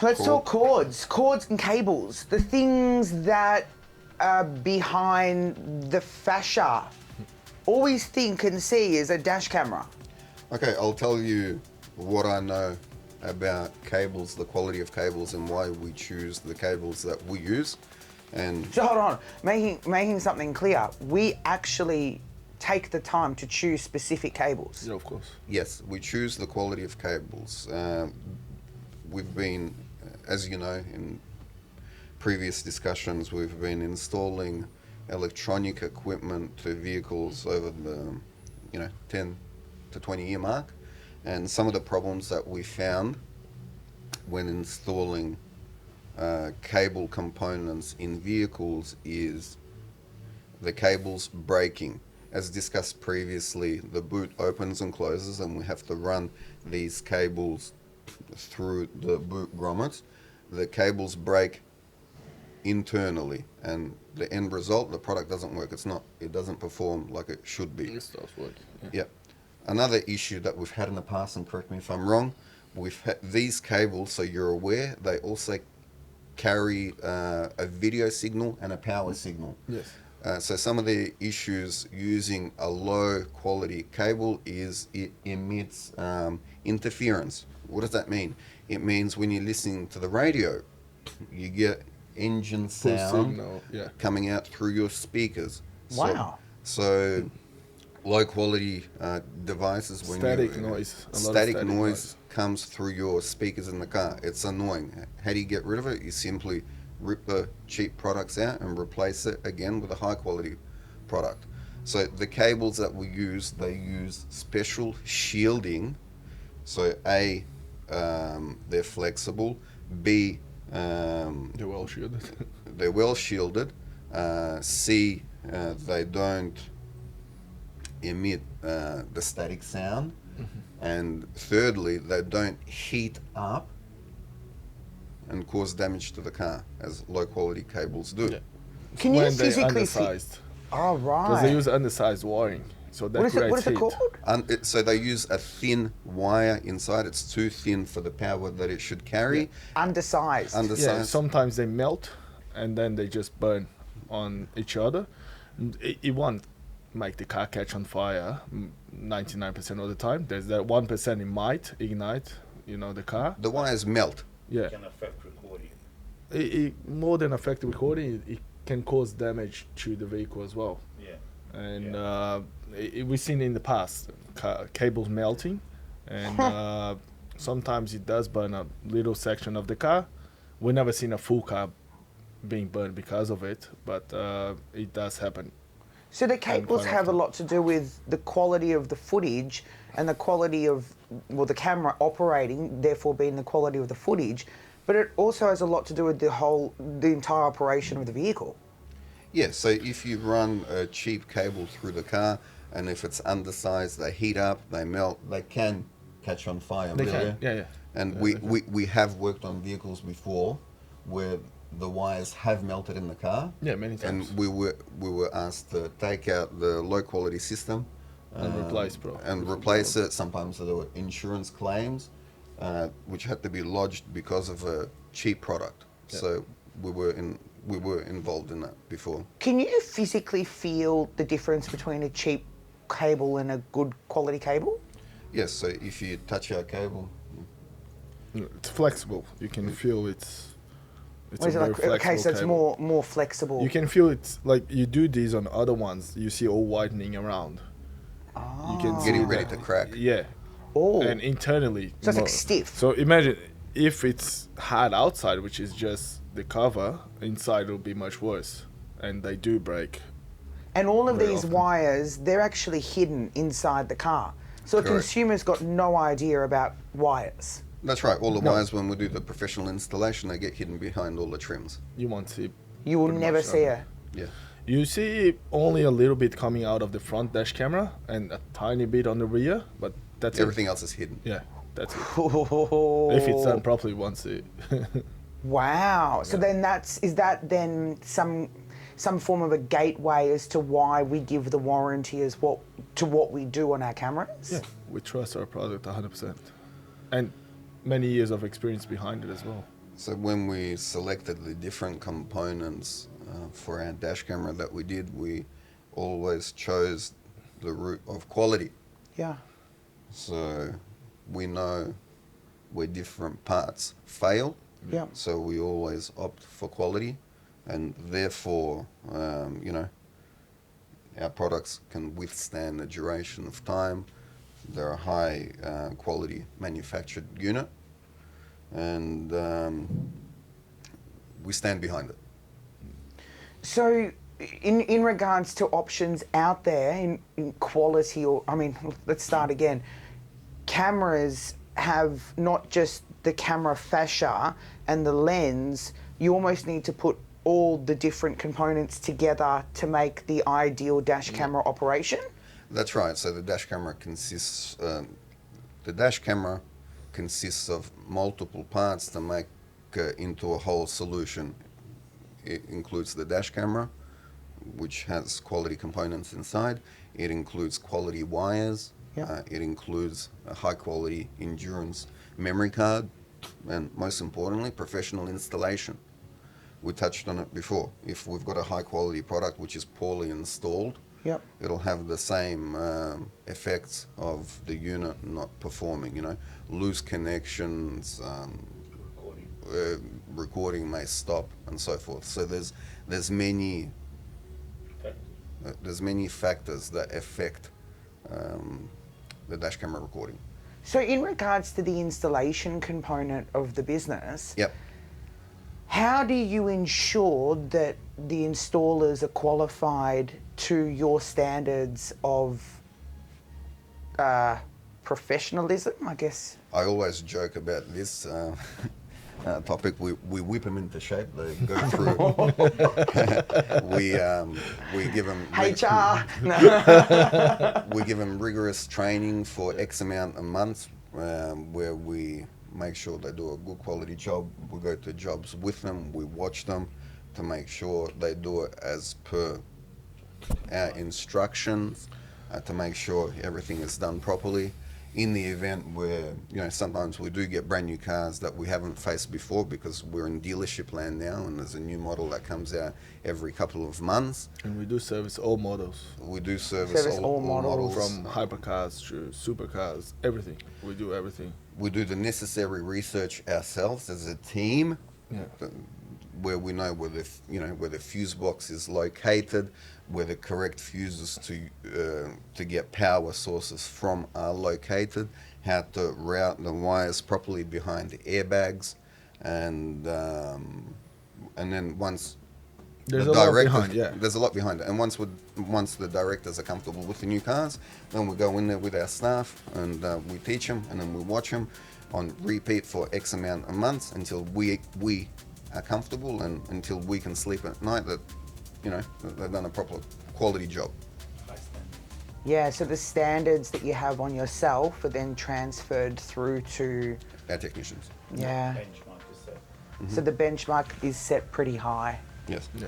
Let's talk cords and cables, the things that are behind the fascia. All we think and see is a dash camera. Okay, I'll tell you what I know about cables, the quality of cables, and why we choose the cables that we use. And So hold on, making something clear, we actually take the time to choose specific cables. Yeah, of course. yes, we choose the quality of cables. We've been, as you know, in previous discussions, we've been installing electronic equipment to vehicles over the 10 to 20 year mark, and some of the problems that we found when installing cable components in vehicles is the cables breaking. As discussed previously, the boot opens and closes, and we have to run these cables through the boot grommets. The cables break internally, and the end result, the product doesn't work. It doesn't perform like it should be. It stops working. Yeah. Another issue that we've had in the past, and correct me if I'm wrong, we've had these cables, so you're aware, they also carry a video signal and a power signal. Yes. So some of the issues using a low quality cable is it emits interference. What does that mean? It means when you're listening to the radio, you get engine sound signal, yeah, coming out through your speakers. Wow. So low quality devices, when Static noise. A lot of static static noise comes through your speakers in the car. It's annoying. How do you get rid of it? You simply rip the cheap products out and replace it again with a high quality product. So the cables that we use, they use special shielding. So A, they're flexible. B, They're well shielded. they're well shielded. C, they don't emit the static sound. And thirdly, they don't heat up and cause damage to the car, as low quality cables do. Yeah. Can you When they're physically see? undersized. Oh, Because they right. use undersized wiring. So that What is it creates heat. called? So they use a thin wire inside. It's too thin for the power that it should carry. Undersized. Yeah, Undersized. sometimes they melt and then they just burn on each other. It won't make the car catch on fire 99% of the time. There's that 1% it might ignite, the car. The wires melt. Yeah. Can affect recording. It more than affect the recording, it can cause damage to the vehicle as well. Yeah. And we've seen in the past cables melting, and sometimes it does burn a little section of the car. We've never seen a full car being burned because of it, but it does happen. So the cables quite have a often. lot to do with the quality of the footage and the quality of, the camera operating, therefore being the quality of the footage, but it also has a lot to do with the entire operation of the vehicle. Yeah, so if you run a cheap cable through the car, and if it's undersized, they heat up, they melt, they can catch on fire. They really. can, yeah. And Yeah, we have worked on vehicles before where the wires have melted in the car. Yeah, many times. And we were asked to take out the low quality system And replace, bro. and replace it. Sometimes there were insurance claims which had to be lodged because of a cheap product. Yeah. So we were involved in that before. Can you physically feel the difference between a cheap cable and a good quality cable? Yes, so if you touch our cable, It's flexible. You can feel it's Or is it a very like, okay, flexible so it's cable. more flexible. You can feel it's like you do these on other ones. You see all whitening around. You can see getting ready that. to crack. Yeah, Oh, and internally. so it's like more. stiff. So imagine if it's hard outside, which is just the cover, inside will be much worse, and they do break. And all of Very these often. wires, they're actually hidden inside the car. So a Correct. consumer's got no idea about wires. That's right. All the No. wires, when we do the professional installation, they get hidden behind all the trims. You won't see. You will Pretty never much see nothing. it. Yeah. You see only a little bit coming out of the front dash camera and a tiny bit on the rear, but that's Everything else is hidden. it. Yeah, that's it. If it's done properly, you won't see it. Wow. So then is that then some form of a gateway as to why we give the warranty as what we do on our cameras? Yeah, we trust our product 100%, and many years of experience behind it as well. So when we selected the different components for our dash camera that we did, we always chose the route of quality. Yeah. So we know where different parts fail. Yeah. So we always opt for quality, and therefore, our products can withstand the duration of time. They're a high quality manufactured unit, and we stand behind it. So, in regards to options out there in quality, let's start again. Cameras have not just the camera fascia and the lens. You almost need to put all the different components together to make the ideal dash camera operation. That's right. So the dash camera consists of multiple parts to make into a whole solution. It includes the dash camera, which has quality components inside. It includes quality wires. Yep. It includes a high quality endurance memory card, and most importantly, professional installation. We touched on it before. If we've got a high quality product which is poorly installed, Yep. it'll have the same effects of the unit not performing. Loose connections, recording may stop, and so forth. So there's many factors that affect the dash camera recording. So, in regards to the installation component of the business, Yep. how do you ensure that the installers are qualified to your standards of professionalism, I guess? I always joke about this topic. We whip them into shape. They go through. we give them HR. we give them rigorous training for X amount of months, where we make sure they do a good quality job. We go to jobs with them. We watch them to make sure they do it as per our instructions, to make sure everything is done properly. In the event where, sometimes we do get brand new cars that we haven't faced before, because we're in dealership land now and there's a new model that comes out every couple of months. And we do service all models, We do service all models. from hypercars to supercars, everything. We do everything. We do the necessary research ourselves as a team, Yeah. where we know where the fuse box is located, where the correct fuses to get power sources from are located, how to route the wires properly behind the airbags, and then once There's the a lot director, behind, yeah. there's a lot behind it, and once the directors are comfortable with the new cars, then we go in there with our staff and we teach them, and then we watch them on repeat for X amount of months until we are comfortable, and until we can sleep at night that they've done a proper quality job. Yeah, so the standards that you have on yourself are then transferred through to, Our technicians. yeah. Benchmark is set. So the benchmark is set pretty high. Yes. Yeah.